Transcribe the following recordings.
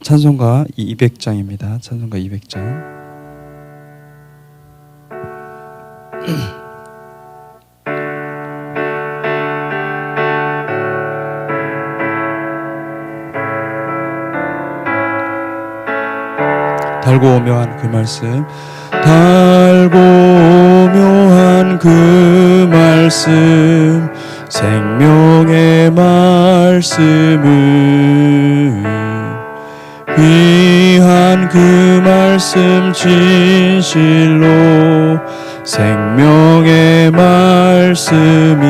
찬송가 200장입니다. 찬송가 200장. 달고 오묘한 그 말씀, 달고 오묘한 그 말씀, 생명의 말씀은 귀한 그 말씀 진실로 생명의 말씀이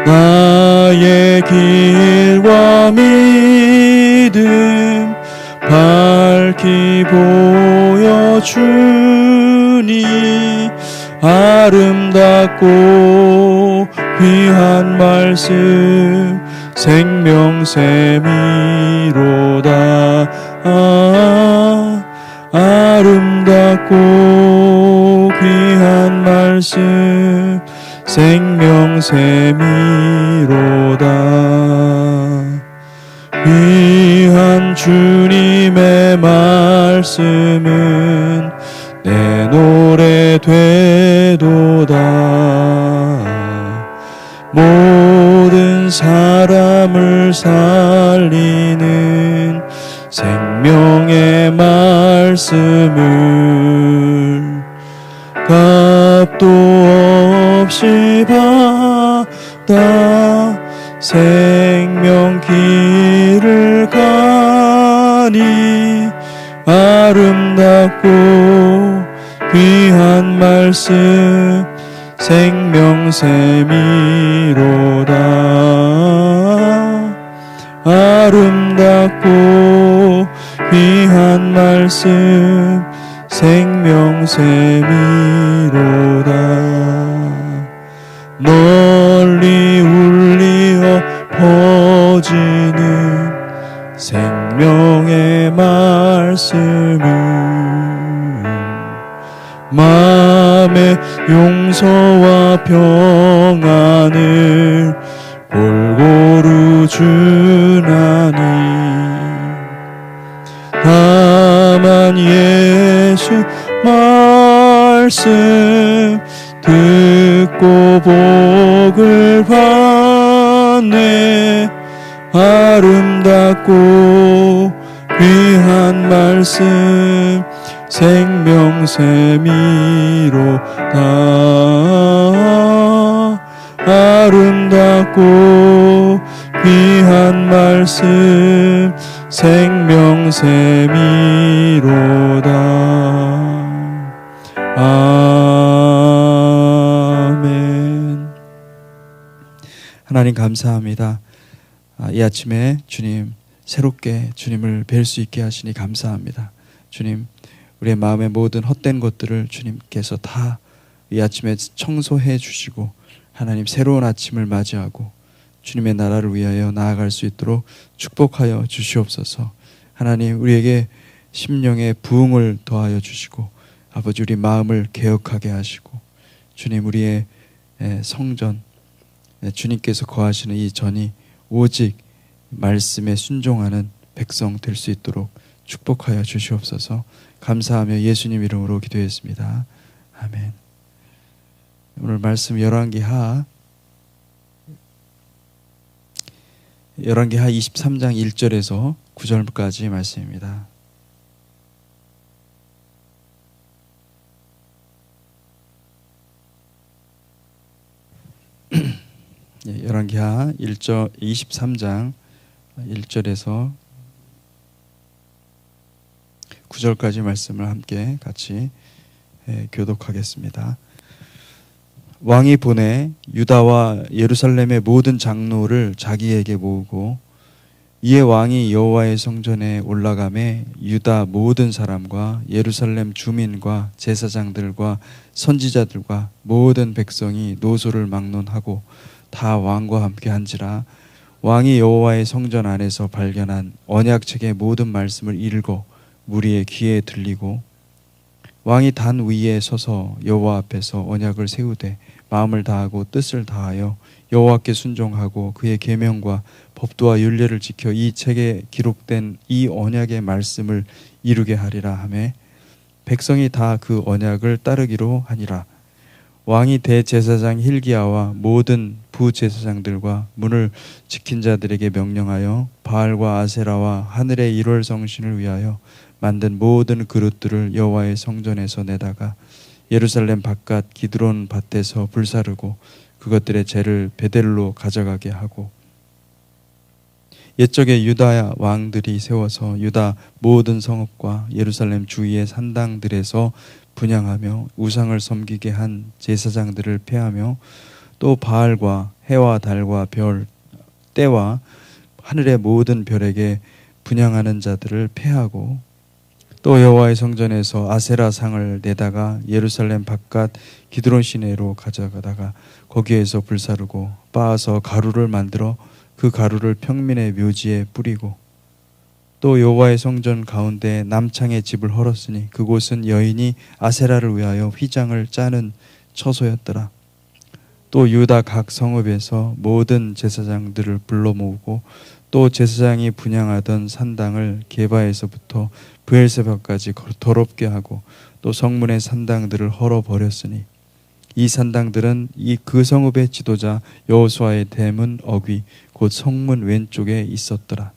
나의 길과 믿음 밝히 보여주니 아름답고 귀한 말씀 생명샘이로다. 아름답고 귀한 말씀 생명샘이로다. 귀한 주님의 말씀은 내 노래 되도다. 모든 사람을 살리는 생명의 말씀을 값도 없이 받아 생명 길을 가니 아름답고 귀한 말씀 생명샘이로다. 아름답고 귀한 말씀 생명샘이로다. 널리 울리어 퍼지는 생명의 말씀은 마음의 용서와 평안을 골고루 주나니 다만 예수 말씀 듣고 복을 받네. 아름답고 귀한 말씀 생명샘이로다. 아름답고 귀한 말씀 생명샘이로다. 아멘. 하나님 감사합니다. 이 아침에 주님 새롭게 주님을 뵐 수 있게 하시니 감사합니다. 주님, 우리의 마음의 모든 헛된 것들을 주님께서 다 이 아침에 청소해 주시고 하나님 새로운 아침을 맞이하고 주님의 나라를 위하여 나아갈 수 있도록 축복하여 주시옵소서. 하나님, 우리에게 심령의 부흥을 더하여 주시고 아버지, 우리 마음을 개혁하게 하시고 주님, 우리의 성전, 주님께서 거하시는 이 전이 오직 말씀에 순종하는 백성 될 수 있도록 축복하여 주시옵소서. 감사하며 예수님 이름으로 기도했습니다. 아멘. 오늘 말씀 열왕기하 23장 1절에서 9절까지 말씀입니다. 열왕기하 23장 1절에서 9절까지 말씀을 함께 같이 교독하겠습니다. 왕이 보내 유다와 예루살렘의 모든 장로를 자기에게 모으고 이에 왕이 여호와의 성전에 올라가매 유다 모든 사람과 예루살렘 주민과 제사장들과 선지자들과 모든 백성이 노소를 막론하고 다 왕과 함께 한지라. 왕이 여호와의 성전 안에서 발견한 언약책의 모든 말씀을 읽어 무리의 귀에 들리고 왕이 단 위에 서서 여호와 앞에서 언약을 세우되 마음을 다하고 뜻을 다하여 여호와께 순종하고 그의 계명과 법도와 율례를 지켜 이 책에 기록된 이 언약의 말씀을 이루게 하리라 하매 백성이 다 그 언약을 따르기로 하니라. 왕이 대제사장 hil기야와 모든 부제사장들과 문을 지킨 자들에게 명령하여 바알과 아세라와 하늘의 일월 성신을 위하여 만든 모든 그릇들을 여호와의 성전에서 내다가 예루살렘 바깥 기드론 밭에서 불사르고 그것들의 재를 베델로 가져가게 하고 옛적에 유다 왕들이 세워서 유다 모든 성읍과 예루살렘 주위의 산당들에서 분향하며 우상을 섬기게 한 제사장들을 폐하며 또 바알과 해와 달과 별 때와 하늘의 모든 별에게 분향하는 자들을 폐하고 또 여호와의 성전에서 아세라 상을 내다가 예루살렘 바깥 기드론 시내로 가져가다가 거기에서 불사르고 빻아서 가루를 만들어 그 가루를 평민의 묘지에 뿌리고 또 여호와의 성전 가운데 남창의 집을 헐었으니 그곳은 여인이 아세라를 위하여 휘장을 짜는 처소였더라. 또 유다 각 성읍에서 모든 제사장들을 불러 모으고 또 제사장이 분향하던 산당을 게바에서부터 브엘세바까지 더럽게 하고 또 성문의 산당들을 헐어버렸으니 이 산당들은 이 그 성읍의 지도자 여호수아의 대문 어귀 곧 성문 왼쪽에 있었더라.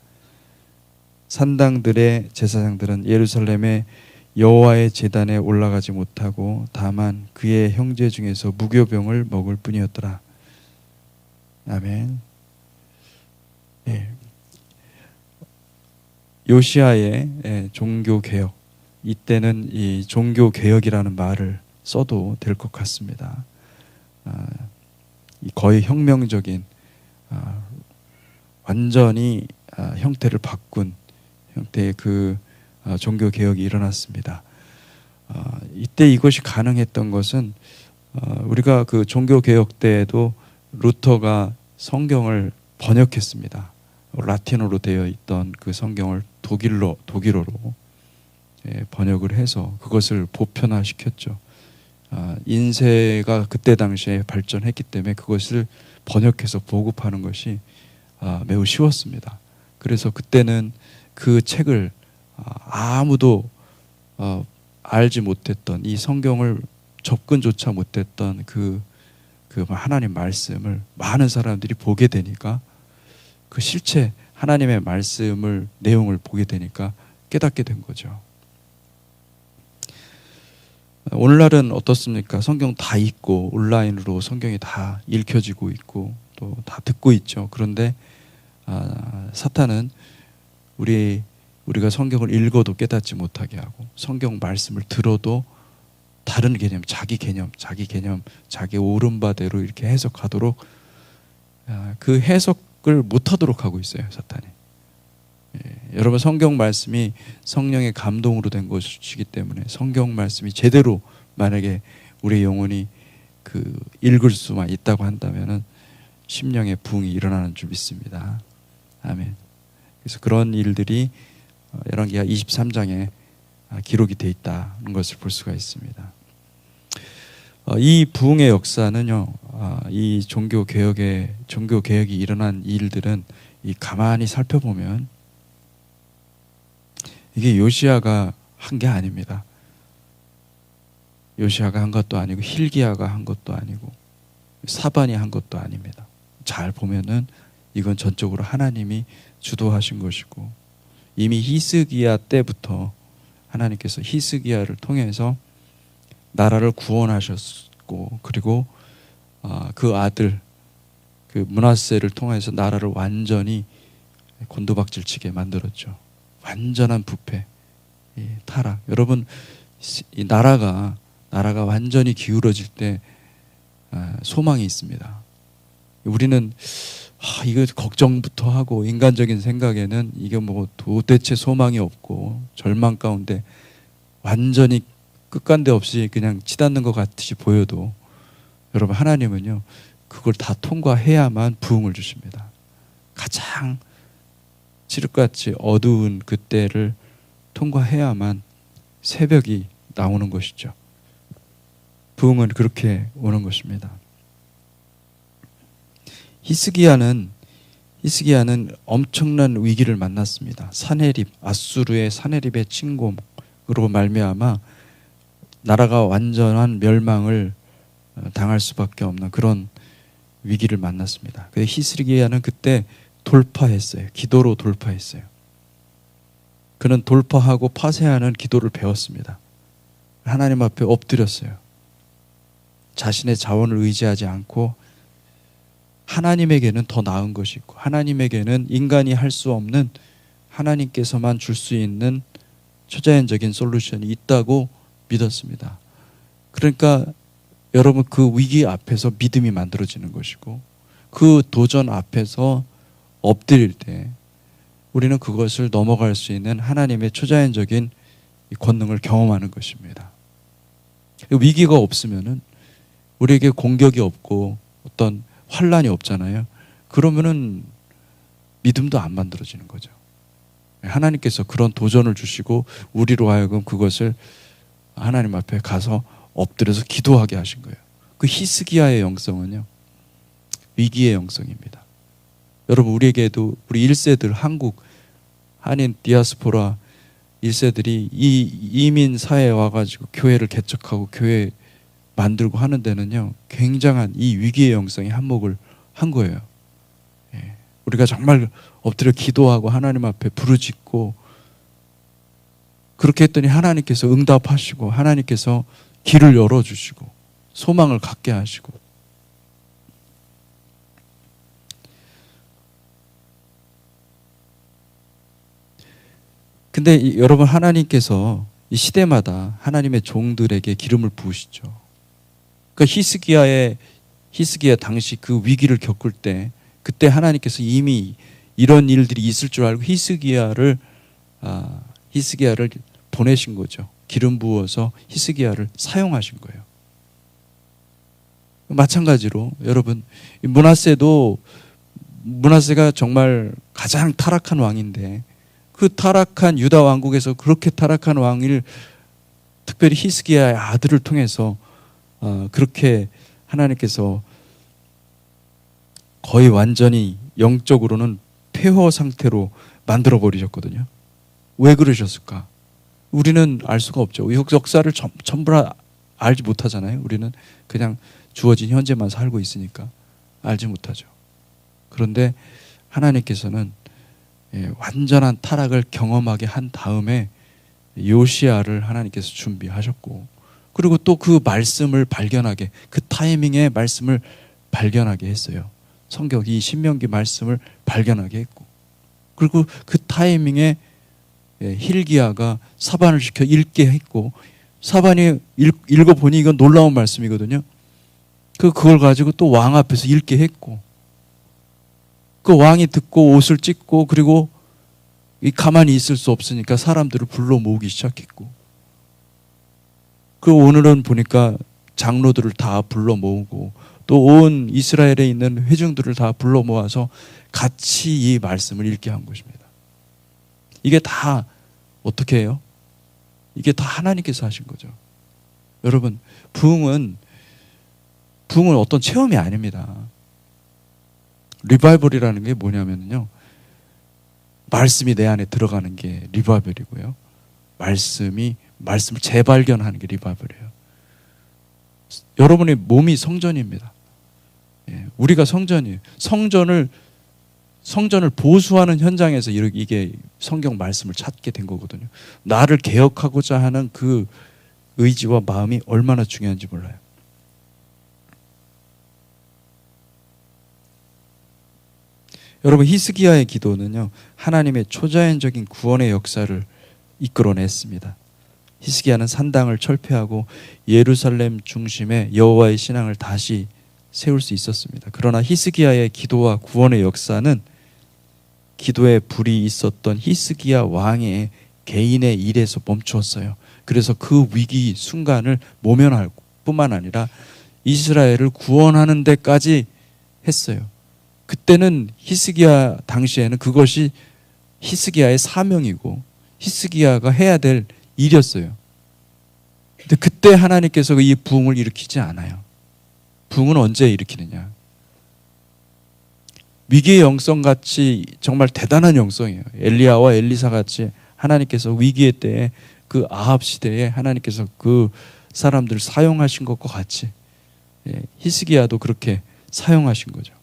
산당들의 제사장들은 예루살렘의 여호와의 제단에 올라가지 못하고 다만 그의 형제 중에서 무교병을 먹을 뿐이었더라. 아멘. 예. 요시아의 종교 개혁, 이때는 이 종교 개혁이라는 말을 써도 될 것 같습니다. 거의 혁명적인 완전히 형태를 바꾼 형태의 그 종교 개혁이 일어났습니다. 이때 이것이 가능했던 것은 우리가 그 종교 개혁 때에도 루터가 성경을 번역했습니다. 라틴어로 되어 있던 그 성경을 독일어로 번역을 해서 그것을 보편화시켰죠. 인쇄가 그때 당시에 발전했기 때문에 그것을 번역해서 보급하는 것이 매우 쉬웠습니다. 그래서 그때는 그 책을 아무도 알지 못했던 이 성경을 접근조차 못했던 그 하나님 말씀을 많은 사람들이 보게 되니까 그 실체 하나님의 말씀을 내용을 보게 되니까 깨닫게 된 거죠. 오늘날은 어떻습니까? 성경 다 읽고 온라인으로 성경이 다 읽혀지고 있고 또 다 듣고 있죠. 그런데 사탄은 우리가 성경을 읽어도 깨닫지 못하게 하고 성경 말씀을 들어도 다른 개념, 자기 오른바대로 이렇게 해석하도록 그 해석을 못하도록 하고 있어요, 사탄이. 여러분, 성경 말씀이 성령의 감동으로 된 것이기 때문에 성경 말씀이 제대로 만약에 우리 영혼이 읽을 수만 있다고 한다면은 심령의 부흥이 일어나는 줄 믿습니다. 아멘. 그래서 그런 일들이 열왕기하 23장에 기록이 되어 있다는 것을 볼 수가 있습니다. 이 부흥의 역사는요, 이 종교 개혁이 일어난 일들은 가만히 살펴보면 이게 요시야가 한 게 아닙니다. 요시야가 한 것도 아니고 hil기야가 한 것도 아니고 사반이 한 것도 아닙니다. 잘 보면은 이건 전적으로 하나님이 주도하신 것이고 이미 히스기야 때부터 하나님께서 히스기야를 통해서 나라를 구원하셨고 그리고 그 아들 그 므낫세를 통해서 나라를 완전히 곤두박질치게 만들었죠. 완전한 부패, 타락. 여러분, 이 나라가 완전히 기울어질 때 소망이 있습니다. 우리는 이거 걱정부터 하고 인간적인 생각에는 이게 뭐 도대체 소망이 없고 절망 가운데 완전히 끝간데 없이 그냥 치닫는 것 같이 보여도 여러분, 하나님은요 그걸 다 통과해야만 부흥을 주십니다. 가장 칠흑같이 어두운 그때를 통과해야만 새벽이 나오는 것이죠. 부흥은 그렇게 오는 것입니다. 히스기야는 히스기야는 엄청난 위기를 만났습니다. 사네립, 아수르의 사네립의 침공으로 말미암아 나라가 완전한 멸망을 당할 수밖에 없는 그런 위기를 만났습니다. 근데 히스기야는 그때 돌파했어요. 기도로 돌파했어요. 그는 돌파하고 파쇄하는 기도를 배웠습니다. 하나님 앞에 엎드렸어요. 자신의 자원을 의지하지 않고 하나님에게는 더 나은 것이 있고 하나님에게는 인간이 할 수 없는 하나님께서만 줄 수 있는 초자연적인 솔루션이 있다고 믿었습니다. 그러니까 여러분 그 위기 앞에서 믿음이 만들어지는 것이고 그 도전 앞에서 엎드릴 때 우리는 그것을 넘어갈 수 있는 하나님의 초자연적인 권능을 경험하는 것입니다. 위기가 없으면은 우리에게 공격이 없고 어떤 환란이 없잖아요. 그러면은 믿음도 안 만들어지는 거죠. 하나님께서 그런 도전을 주시고 우리로 하여금 그것을 하나님 앞에 가서 엎드려서 기도하게 하신 거예요. 그 히스기야의 영성은요, 위기의 영성입니다. 여러분, 우리에게도 우리 1세들 한국 한인 디아스포라 1세들이 이 이민 사회에 와가지고 교회를 개척하고 교회 만들고 하는 데는요, 굉장한 이 위기의 영성이 한몫을 한 거예요. 우리가 정말 엎드려 기도하고 하나님 앞에 부르짖고 그렇게 했더니 하나님께서 응답하시고 하나님께서 길을 열어주시고 소망을 갖게 하시고. 근데 여러분, 하나님께서 이 시대마다 하나님의 종들에게 기름을 부으시죠. 그러니까 히스기야 당시 그 위기를 겪을 때 그때 하나님께서 이미 이런 일들이 있을 줄 알고 히스기야를 보내신 거죠. 기름 부어서 히스기야를 사용하신 거예요. 마찬가지로 여러분, 므낫세가 정말 가장 타락한 왕인데 그 타락한 유다 왕국에서 그렇게 타락한 왕을 특별히 히스기야의 아들을 통해서 그렇게 하나님께서 거의 완전히 영적으로는 폐허 상태로 만들어 버리셨거든요. 왜 그러셨을까? 우리는 알 수가 없죠. 역사를 전부 다 알지 못하잖아요. 우리는 그냥 주어진 현재만 살고 있으니까 알지 못하죠. 그런데 하나님께서는 완전한 타락을 경험하게 한 다음에 요시야를 하나님께서 준비하셨고, 그리고 또 그 말씀을 발견하게, 그 타이밍에 말씀을 발견하게 했어요. 성경 이 신명기 말씀을 발견하게 했고, 그리고 그 타이밍에 hil기야가 사반을 시켜 읽게 했고, 사반이 읽어보니 이건 놀라운 말씀이거든요. 그걸 가지고 또 왕 앞에서 읽게 했고, 그 왕이 듣고 옷을 찢고, 그리고 가만히 있을 수 없으니까 사람들을 불러 모으기 시작했고, 그 오늘은 보니까 장로들을 다 불러 모으고 또 온 이스라엘에 있는 회중들을 다 불러 모아서 같이 이 말씀을 읽게 한 것입니다. 이게 다 어떻게 해요? 이게 다 하나님께서 하신 거죠. 여러분, 부흥은 어떤 체험이 아닙니다. 리바이벌이라는 게 뭐냐면요, 말씀이 내 안에 들어가는 게 리바이벌이고요, 말씀을 재발견하는 게 리바이벌이에요. 여러분의 몸이 성전입니다. 우리가 성전이에요. 성전을 보수하는 현장에서 이게 성경 말씀을 찾게 된 거거든요. 나를 개혁하고자 하는 그 의지와 마음이 얼마나 중요한지 몰라요. 여러분, 히스기야의 기도는요, 하나님의 초자연적인 구원의 역사를 이끌어냈습니다. 히스기야는 산당을 철폐하고 예루살렘 중심에 여호와의 신앙을 다시 세울 수 있었습니다. 그러나 히스기야의 기도와 구원의 역사는 기도에 불이 있었던 히스기야 왕의 개인의 일에서 멈추었어요. 그래서 그 위기 순간을 모면할 뿐만 아니라 이스라엘을 구원하는 데까지 했어요. 그때는 히스기야 당시에는 그것이 히스기야의 사명이고 히스기야가 해야 될 일이었어요. 근데 그때 하나님께서 이 부흥을 일으키지 않아요. 부흥은 언제 일으키느냐? 위기의 영성 같이 정말 대단한 영성이에요. 엘리야와 엘리사 같이 하나님께서 위기의 때에 그 아합 시대에 하나님께서 그 사람들을 사용하신 것과 같이 히스기야도 그렇게 사용하신 거죠.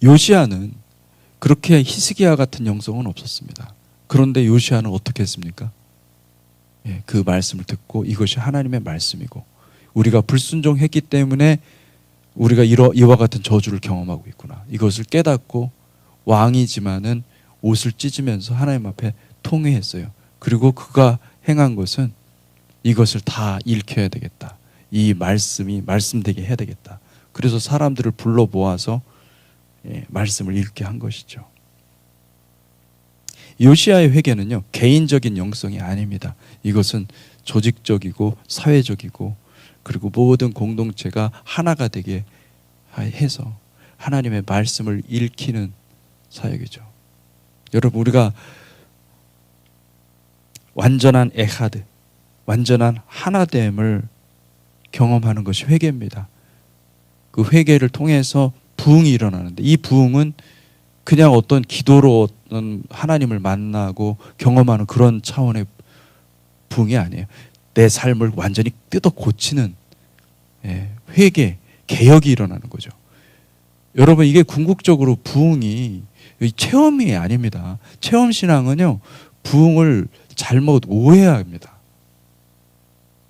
요시야는 그렇게 히스기야 같은 영성은 없었습니다. 그런데 요시야는 어떻게 했습니까? 그 말씀을 듣고 이것이 하나님의 말씀이고 우리가 불순종했기 때문에 우리가 이와 같은 저주를 경험하고 있구나. 이것을 깨닫고 왕이지만은 옷을 찢으면서 하나님 앞에 통회했어요. 그리고 그가 행한 것은 이것을 다 읽혀야 되겠다. 이 말씀이 말씀되게 해야 되겠다. 그래서 사람들을 불러 모아서 말씀을 읽게 한 것이죠. 요시야의 회개는요, 개인적인 영성이 아닙니다. 이것은 조직적이고 사회적이고 그리고 모든 공동체가 하나가 되게 해서 하나님의 말씀을 읽히는 사역이죠. 여러분, 우리가 완전한 에하드, 완전한 하나됨을 경험하는 것이 회개입니다. 그 회개를 통해서 부흥이 일어나는데 이 부흥은 그냥 어떤 기도로 어떤 하나님을 만나고 경험하는 그런 차원의 부흥이 아니에요. 내 삶을 완전히 뜯어 고치는 회개, 개혁이 일어나는 거죠. 여러분, 이게 궁극적으로 부흥이 체험이 아닙니다. 체험신앙은요, 부흥을 잘못 오해합니다.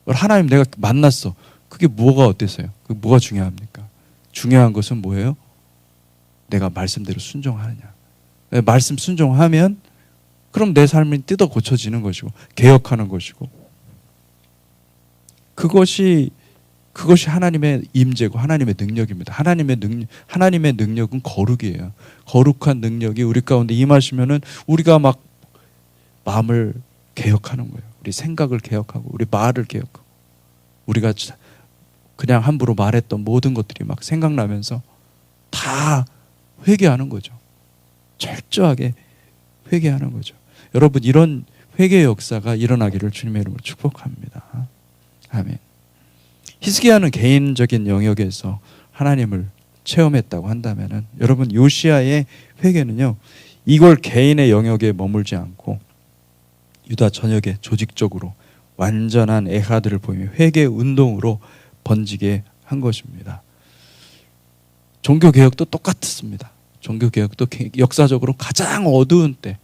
하나님 내가 만났어. 그게 뭐가 어땠어요? 그게 뭐가 중요합니까? 중요한 것은 뭐예요? 내가 말씀대로 순종하느냐. 말씀 순종하면 그럼 내 삶이 뜯어 고쳐지는 것이고 개혁하는 것이고 그것이 하나님의 임재고 하나님의 능력입니다. 하나님의 능력은 거룩이에요. 거룩한 능력이 우리 가운데 임하시면은 우리가 막 마음을 개혁하는 거예요. 우리 생각을 개혁하고 우리 말을 개혁하고 우리가 그냥 함부로 말했던 모든 것들이 막 생각나면서 다 회개하는 거죠. 철저하게 회개하는 거죠. 여러분, 이런 회개 역사가 일어나기를 주님의 이름으로 축복합니다. 아멘. 히스기야는 개인적인 영역에서 하나님을 체험했다고 한다면은 여러분, 요시야의 회개는요, 이걸 개인의 영역에 머물지 않고 유다 전역에 조직적으로 완전한 에하드를 보이며 회개 운동으로 번지게 한 것입니다. 종교개혁도 똑같습니다. 종교개혁도 역사적으로 가장 어두운 때,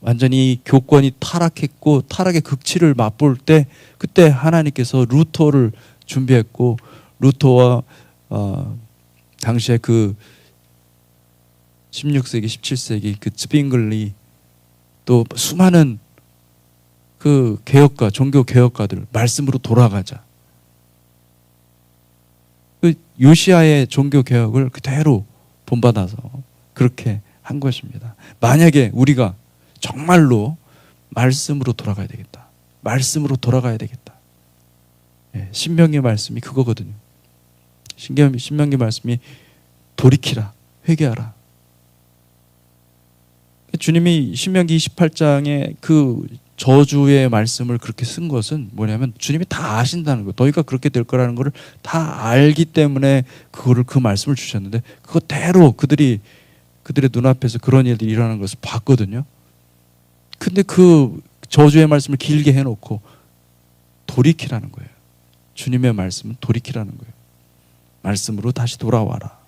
완전히 교권이 타락했고 타락의 극치를 맛볼 때, 그때 하나님께서 루터를 준비했고, 루터와 당시에 그 16세기, 17세기 그 츠빙글리 또 수많은 그 개혁가, 종교 개혁가들 말씀으로 돌아가자. 그 요시야의 종교 개혁을 그대로 본받아서 그렇게 한 것입니다. 만약에 우리가 정말로 말씀으로 돌아가야 되겠다. 말씀으로 돌아가야 되겠다. 신명기 말씀이 그거거든요. 신명기 말씀이 돌이키라, 회개하라. 주님이 신명기 28장에 그 저주의 말씀을 그렇게 쓴 것은 뭐냐면 주님이 다 아신다는 거. 너희가 그렇게 될 거라는 거를 다 알기 때문에 그 말씀을 주셨는데 그거대로 그들의 눈앞에서 그런 일들이 일어나는 것을 봤거든요. 근데 그 저주의 말씀을 길게 해놓고 돌이키라는 거예요. 주님의 말씀은 돌이키라는 거예요. 말씀으로 다시 돌아와라.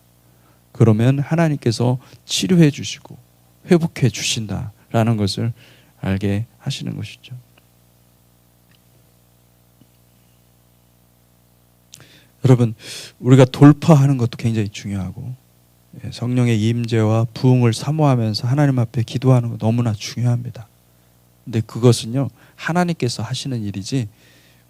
그러면 하나님께서 치료해 주시고 회복해 주신다라는 것을 알게 하시는 것이죠. 여러분, 우리가 돌파하는 것도 굉장히 중요하고 성령의 임재와 부흥을 사모하면서 하나님 앞에 기도하는 것 너무나 중요합니다. 근데 그것은요, 하나님께서 하시는 일이지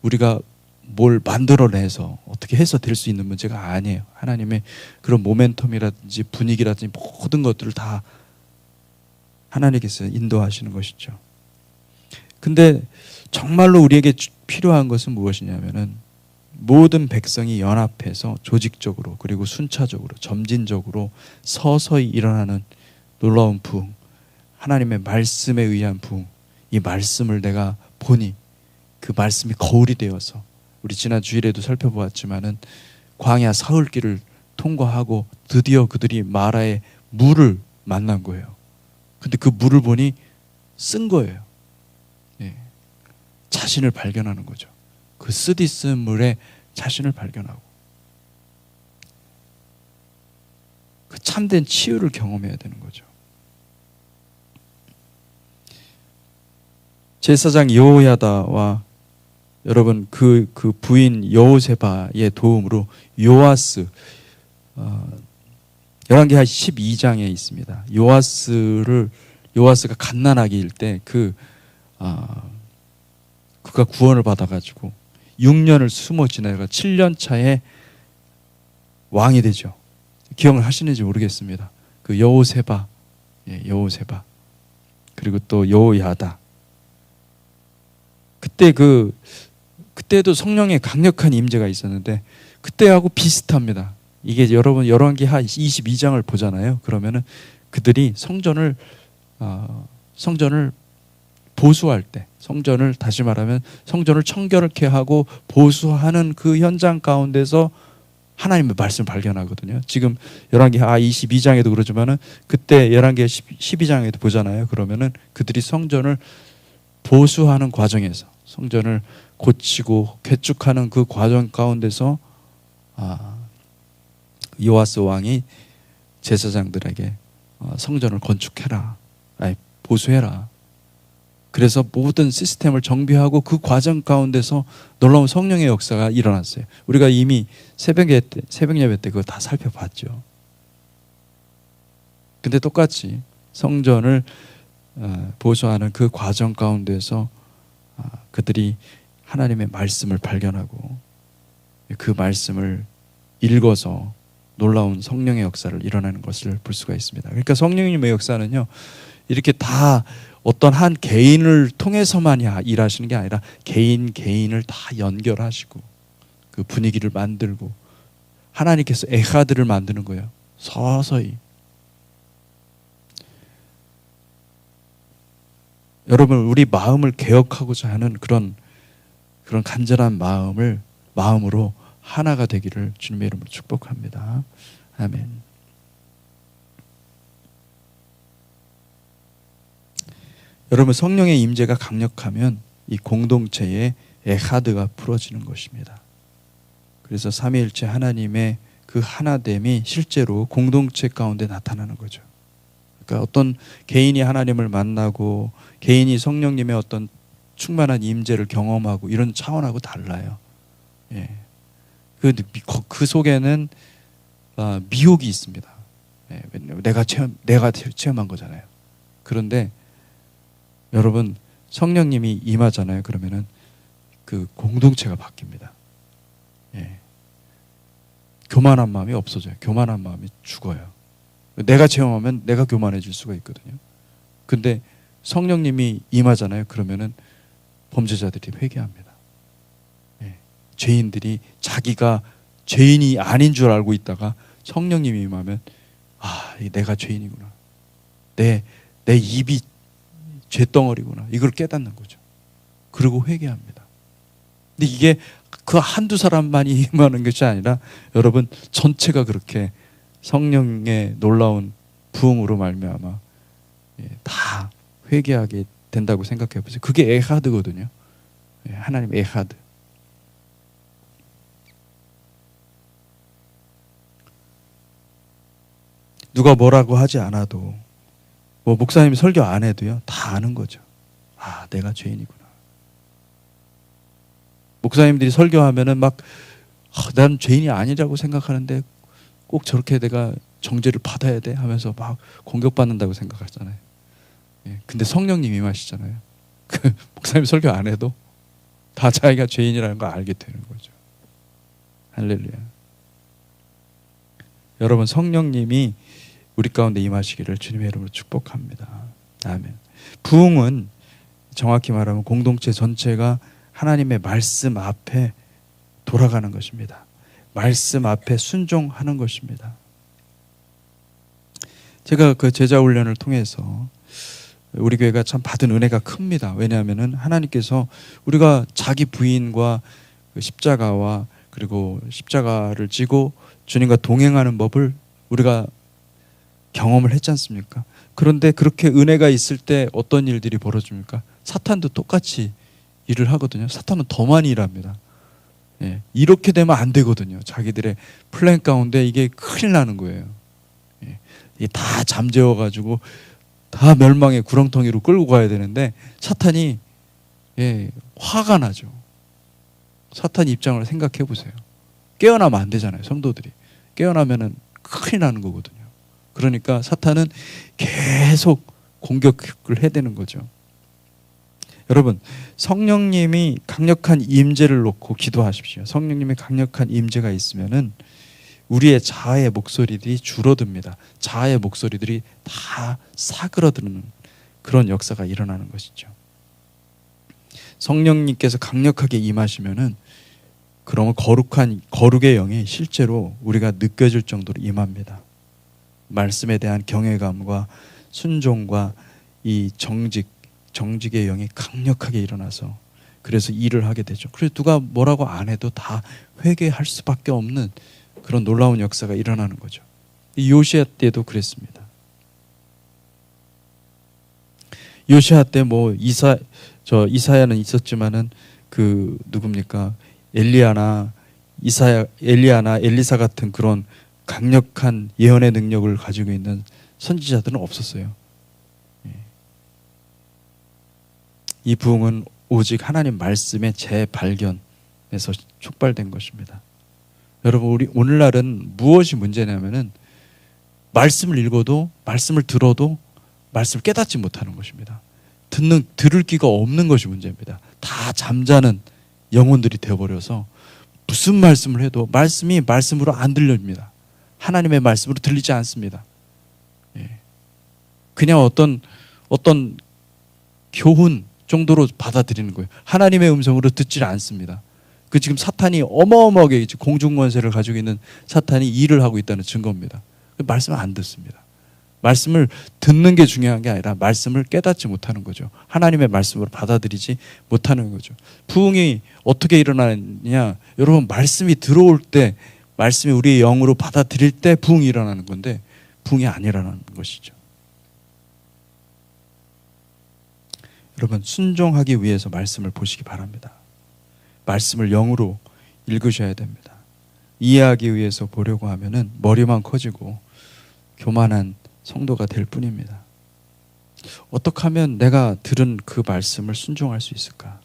우리가 뭘 만들어내서 어떻게 해서 될 수 있는 문제가 아니에요. 하나님의 그런 모멘텀이라든지 분위기라든지 모든 것들을 다 하나님께서 인도하시는 것이죠. 근데 정말로 우리에게 필요한 것은 무엇이냐면은 모든 백성이 연합해서 조직적으로 그리고 순차적으로 점진적으로 서서히 일어나는 놀라운 부흥, 하나님의 말씀에 의한 부흥, 이 말씀을 내가 보니 그 말씀이 거울이 되어서, 우리 지난 주일에도 살펴보았지만은 광야 사흘길을 통과하고 드디어 그들이 마라의 물을 만난 거예요. 근데 그 물을 보니 쓴 거예요. 예. 자신을 발견하는 거죠. 그 쓰디쓴 물에 자신을 발견하고 그 참된 치유를 경험해야 되는 거죠. 제사장 여호야다와 여러분 그 부인 여호세바의 도움으로 요아스 열왕기하 12장에 있습니다. 요아스가 갓난아기일 때 그가 구원을 받아가지고 6년을 숨어 지내다가 7년 차에 왕이 되죠. 기억을 하시는지 모르겠습니다. 그 여호세바, 여호세바 그리고 또 여호야다. 그때도 성령의 강력한 임재가 있었는데 그때하고 비슷합니다. 이게 여러분 열왕기하 22장을 보잖아요. 그러면은 그들이 성전을 보수할 때, 성전을 다시 말하면 성전을 청결케 하고 보수하는 그 현장 가운데서 하나님의 말씀을 발견하거든요. 지금 열왕기하 22장에도 그러지만은 그때 열왕기하 12장에도 보잖아요. 그러면은 그들이 성전을 보수하는 과정에서 성전을 고치고 개축하는 그 과정 가운데서 요아스 왕이 제사장들에게 성전을 건축해라, 보수해라. 그래서 모든 시스템을 정비하고 그 과정 가운데서 놀라운 성령의 역사가 일어났어요. 우리가 이미 새벽 예배 때 그거 다 살펴봤죠. 근데 똑같이 성전을 보수하는 그 과정 가운데서 그들이 하나님의 말씀을 발견하고 그 말씀을 읽어서 놀라운 성령의 역사를 일어나는 것을 볼 수가 있습니다. 그러니까 성령님의 역사는요, 이렇게 다 어떤 한 개인을 통해서만 일하시는 게 아니라 개인을 다 연결하시고 그 분위기를 만들고 하나님께서 에하드를 만드는 거예요. 서서히. 여러분, 우리 마음을 개혁하고자 하는 그런 간절한 마음으로 하나가 되기를 주님의 이름으로 축복합니다. 아멘. 여러분, 성령의 임재가 강력하면 이 공동체의 에하드가 풀어지는 것입니다. 그래서 삼위일체 하나님의 그 하나됨이 실제로 공동체 가운데 나타나는 거죠. 그러니까 어떤 개인이 하나님을 만나고 개인이 성령님의 어떤 충만한 임재를 경험하고 이런 차원하고 달라요. 예. 그 속에는 미혹이 있습니다. 예. 내가 체험한 거잖아요. 그런데 여러분, 성령님이 임하잖아요. 그러면은 그 공동체가 바뀝니다. 예. 교만한 마음이 없어져요. 교만한 마음이 죽어요. 내가 체험하면 내가 교만해질 수가 있거든요. 근데 성령님이 임하잖아요. 그러면은 범죄자들이 회개합니다. 예. 죄인들이 자기가 죄인이 아닌 줄 알고 있다가 성령님이 임하면 내가 죄인이구나. 내 입이 죄덩어리구나. 이걸 깨닫는 거죠. 그리고 회개합니다. 근데 이게 그 한두 사람만이 임하는 것이 아니라 여러분 전체가 그렇게 성령의 놀라운 부흥으로 말미암아 다 회개하게 된다고 생각해 보세요. 그게 에하드거든요. 하나님 에하드. 누가 뭐라고 하지 않아도 목사님이 설교 안 해도요, 다 아는 거죠. 내가 죄인이구나. 목사님들이 설교하면은 난 죄인이 아니라고 생각하는데 꼭 저렇게 내가 정죄를 받아야 돼 하면서 막 공격받는다고 생각하잖아요. 예, 근데 성령님 임하시잖아요. 그 목사님 설교 안 해도 다 자기가 죄인이라는 걸 알게 되는 거죠. 할렐루야. 여러분, 성령님이 우리 가운데 임하시기를 주님의 이름으로 축복합니다. 아멘. 부흥은 정확히 말하면 공동체 전체가 하나님의 말씀 앞에 돌아가는 것입니다. 말씀 앞에 순종하는 것입니다. 제가 그 제자 훈련을 통해서 우리 교회가 참 받은 은혜가 큽니다. 왜냐하면은 하나님께서 우리가 자기 부인과 그 십자가와 그리고 십자가를 지고 주님과 동행하는 법을 우리가 경험을 했지 않습니까? 그런데 그렇게 은혜가 있을 때 어떤 일들이 벌어집니까? 사탄도 똑같이 일을 하거든요. 사탄은 더 많이 일합니다. 예, 이렇게 되면 안 되거든요. 자기들의 플랜 가운데 이게 큰일 나는 거예요. 예, 이게 다 잠재워가지고 다 멸망의 구렁텅이로 끌고 가야 되는데 사탄이 화가 나죠. 사탄 입장을 생각해 보세요. 깨어나면 안 되잖아요. 성도들이 깨어나면은 큰일 나는 거거든요. 그러니까 사탄은 계속 공격을 해야 되는 거죠. 여러분, 성령님이 강력한 임재를 놓고 기도하십시오. 성령님의 강력한 임재가 있으면은 우리의 자아의 목소리들이 줄어듭니다. 자아의 목소리들이 다 사그러드는 그런 역사가 일어나는 것이죠. 성령님께서 강력하게 임하시면은 그러면 거룩의 영이 실제로 우리가 느껴질 정도로 임합니다. 말씀에 대한 경외감과 순종과 이 정직의 영이 강력하게 일어나서 그래서 일을 하게 되죠. 그래서 누가 뭐라고 안 해도 다 회개할 수밖에 없는 그런 놀라운 역사가 일어나는 거죠. 이 요시야 때도 그랬습니다. 요시야 때 뭐 이사야는 있었지만은 그 누굽니까? 엘리야나 엘리사 같은 그런 강력한 예언의 능력을 가지고 있는 선지자들은 없었어요. 이 부흥은 오직 하나님 말씀의 재발견에서 촉발된 것입니다. 여러분, 우리 오늘날은 무엇이 문제냐면은 말씀을 읽어도 말씀을 들어도 말씀을 깨닫지 못하는 것입니다. 들을 기가 없는 것이 문제입니다. 다 잠자는 영혼들이 되어버려서 무슨 말씀을 해도 말씀이 말씀으로 안 들립니다. 하나님의 말씀으로 들리지 않습니다. 그냥 어떤 교훈 정도로 받아들이는 거예요. 하나님의 음성으로 듣지 않습니다. 그 지금 사탄이 어마어마하게 공중권세를 가지고 있는 사탄이 일을 하고 있다는 증거입니다. 말씀을 안 듣습니다. 말씀을 듣는 게 중요한 게 아니라 말씀을 깨닫지 못하는 거죠. 하나님의 말씀으로 받아들이지 못하는 거죠. 부흥이 어떻게 일어나느냐? 여러분, 말씀이 들어올 때, 말씀이 우리의 영으로 받아들일 때 부흥이 일어나는 건데 부흥이 안 일어나는 것이죠. 여러분, 순종하기 위해서 말씀을 보시기 바랍니다. 말씀을 영으로 읽으셔야 됩니다. 이해하기 위해서 보려고 하면은 머리만 커지고 교만한 성도가 될 뿐입니다. 어떻게 하면 내가 들은 그 말씀을 순종할 수 있을까?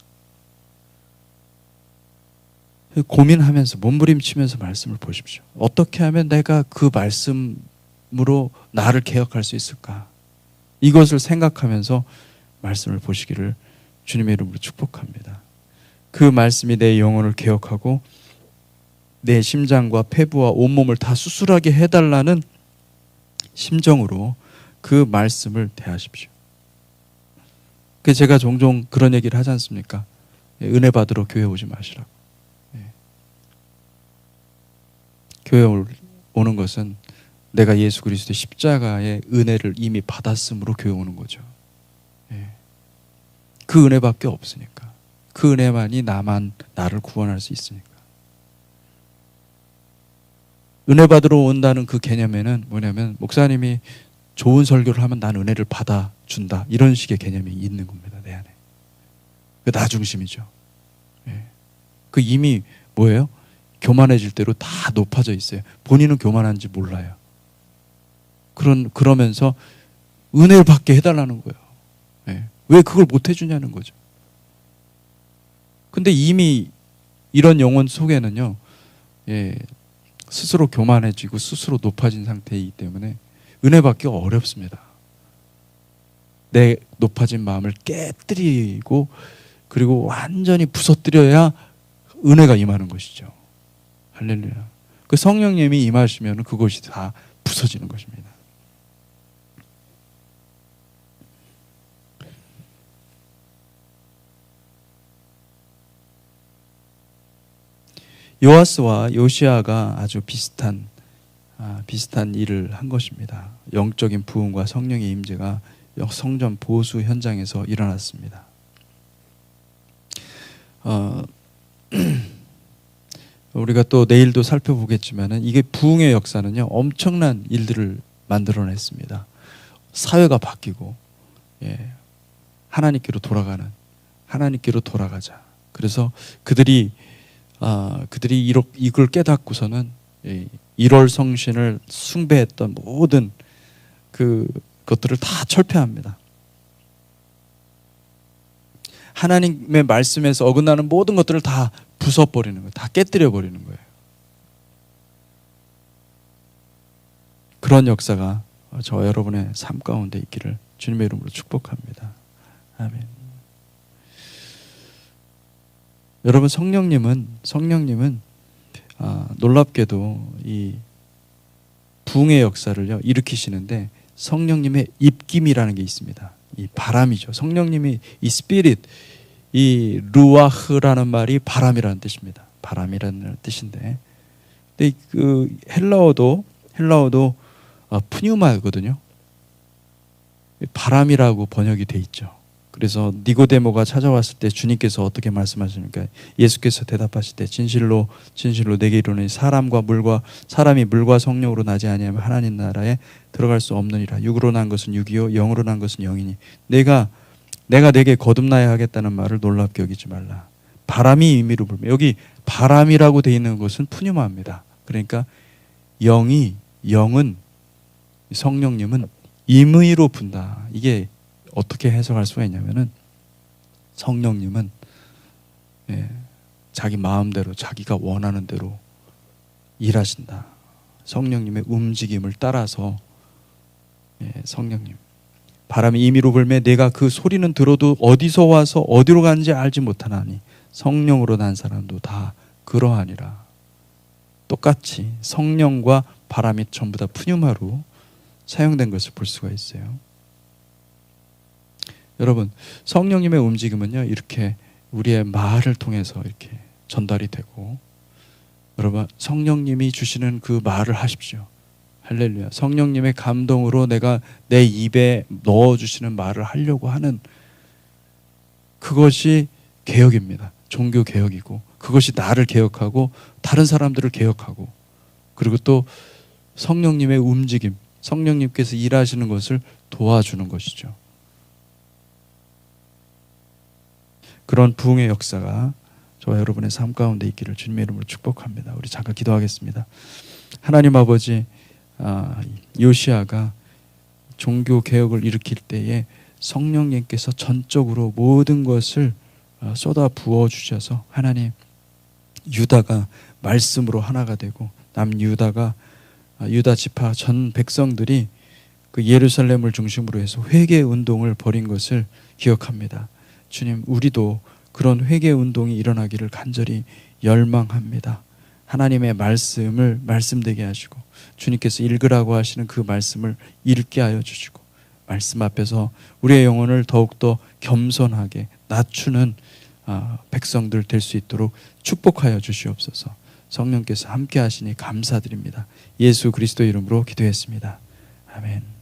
고민하면서 몸부림치면서 말씀을 보십시오. 어떻게 하면 내가 그 말씀으로 나를 개혁할 수 있을까? 이것을 생각하면서 말씀을 보시기를 주님의 이름으로 축복합니다. 그 말씀이 내 영혼을 개혁하고 내 심장과 폐부와 온몸을 다 수술하게 해달라는 심정으로 그 말씀을 대하십시오. 제가 종종 그런 얘기를 하지 않습니까? 은혜 받으러 교회 오지 마시라고. 교회 오는 것은 내가 예수 그리스도의 십자가의 은혜를 이미 받았으므로 교회 오는 거죠. 그 은혜밖에 없으니까. 그 은혜만이 나를 구원할 수 있으니까. 은혜 받으러 온다는 그 개념에는 뭐냐면 목사님이 좋은 설교를 하면 난 은혜를 받아준다, 이런 식의 개념이 있는 겁니다. 내 안에. 그 나 중심이죠. 그 이미 뭐예요? 교만해질 대로 다 높아져 있어요. 본인은 교만한지 몰라요. 그러면서 은혜를 받게 해달라는 거예요. 왜 그걸 못 해주냐는 거죠. 근데 이미 이런 영혼 속에는요, 스스로 교만해지고 스스로 높아진 상태이기 때문에 은혜 받기가 어렵습니다. 내 높아진 마음을 깨뜨리고 그리고 완전히 부서뜨려야 은혜가 임하는 것이죠. 할렐루야. 그 성령님이 임하시면 그것이 다 부서지는 것입니다. 요아스와 요시야가 아주 비슷한 일을 한 것입니다. 영적인 부흥과 성령의 임재가 성전 보수 현장에서 일어났습니다. 우리가 또 내일도 살펴보겠지만은 이게 부흥의 역사는요, 엄청난 일들을 만들어냈습니다. 사회가 바뀌고, 하나님께로 돌아가는, 하나님께로 돌아가자. 그래서 그들이 이걸 깨닫고서는 1월 성신을 숭배했던 모든 것들을 다 철폐합니다. 하나님의 말씀에서 어긋나는 모든 것들을 다 부숴버리는 거예요. 다 깨뜨려버리는 거예요. 그런 역사가 저와 여러분의 삶 가운데 있기를 주님의 이름으로 축복합니다. 아멘. 여러분, 성령님은 놀랍게도 이 부흥의 역사를요 일으키시는데, 성령님의 입김이라는 게 있습니다. 이 바람이죠. 성령님이 이 스피릿, 이 루아흐라는 말이 바람이라는 뜻입니다. 바람이라는 뜻인데, 근데 그 헬라어도 푸뉴마거든요. 바람이라고 번역이 돼 있죠. 그래서 니고데모가 찾아왔을 때 주님께서 어떻게 말씀하십니까? 예수께서 대답하실 때 진실로 내게 이르노니 사람이 물과 성령으로 나지 아니하면 하나님 나라에 들어갈 수 없느니라. 육으로 난 것은 육이요 영으로 난 것은 영이니 내가 내게 거듭나야 하겠다는 말을 놀랍게 여기지 말라. 바람이 임의로 불면, 여기 바람이라고 돼 있는 것은 푸뉴마입니다. 그러니까 영은 성령님은 임의로 분다. 이게 어떻게 해석할 수가 있냐면은, 성령님은 자기 마음대로 자기가 원하는 대로 일하신다. 성령님의 움직임을 따라서 성령님, 바람이 임의로 불매 내가 그 소리는 들어도 어디서 와서 어디로 가는지 알지 못하나니 성령으로 난 사람도 다 그러하니라. 똑같이 성령과 바람이 전부 다 푸뉴마로 사용된 것을 볼 수가 있어요. 여러분, 성령님의 움직임은요 이렇게 우리의 말을 통해서 이렇게 전달이 되고, 여러분, 성령님이 주시는 그 말을 하십시오. 할렐루야. 성령님의 감동으로 내가 내 입에 넣어주시는 말을 하려고 하는 그것이 개혁입니다. 종교 개혁이고, 그것이 나를 개혁하고 다른 사람들을 개혁하고, 그리고 또 성령님의 움직임, 성령님께서 일하시는 것을 도와주는 것이죠. 그런 부흥의 역사가 저와 여러분의 삶 가운데 있기를 주님의 이름으로 축복합니다. 우리 잠깐 기도하겠습니다. 하나님 아버지, 요시아가 종교 개혁을 일으킬 때에 성령님께서 전적으로 모든 것을 쏟아 부어 주셔서, 하나님, 유다가 말씀으로 하나가 되고, 남유다가 유다 지파 전 백성들이 그 예루살렘을 중심으로 해서 회개 운동을 벌인 것을 기억합니다. 주님, 우리도 그런 회개 운동이 일어나기를 간절히 열망합니다. 하나님의 말씀을 말씀되게 하시고, 주님께서 읽으라고 하시는 그 말씀을 읽게 하여 주시고, 말씀 앞에서 우리의 영혼을 더욱더 겸손하게 낮추는 백성들 될 수 있도록 축복하여 주시옵소서. 성령께서 함께 하시니 감사드립니다. 예수 그리스도 이름으로 기도했습니다. 아멘.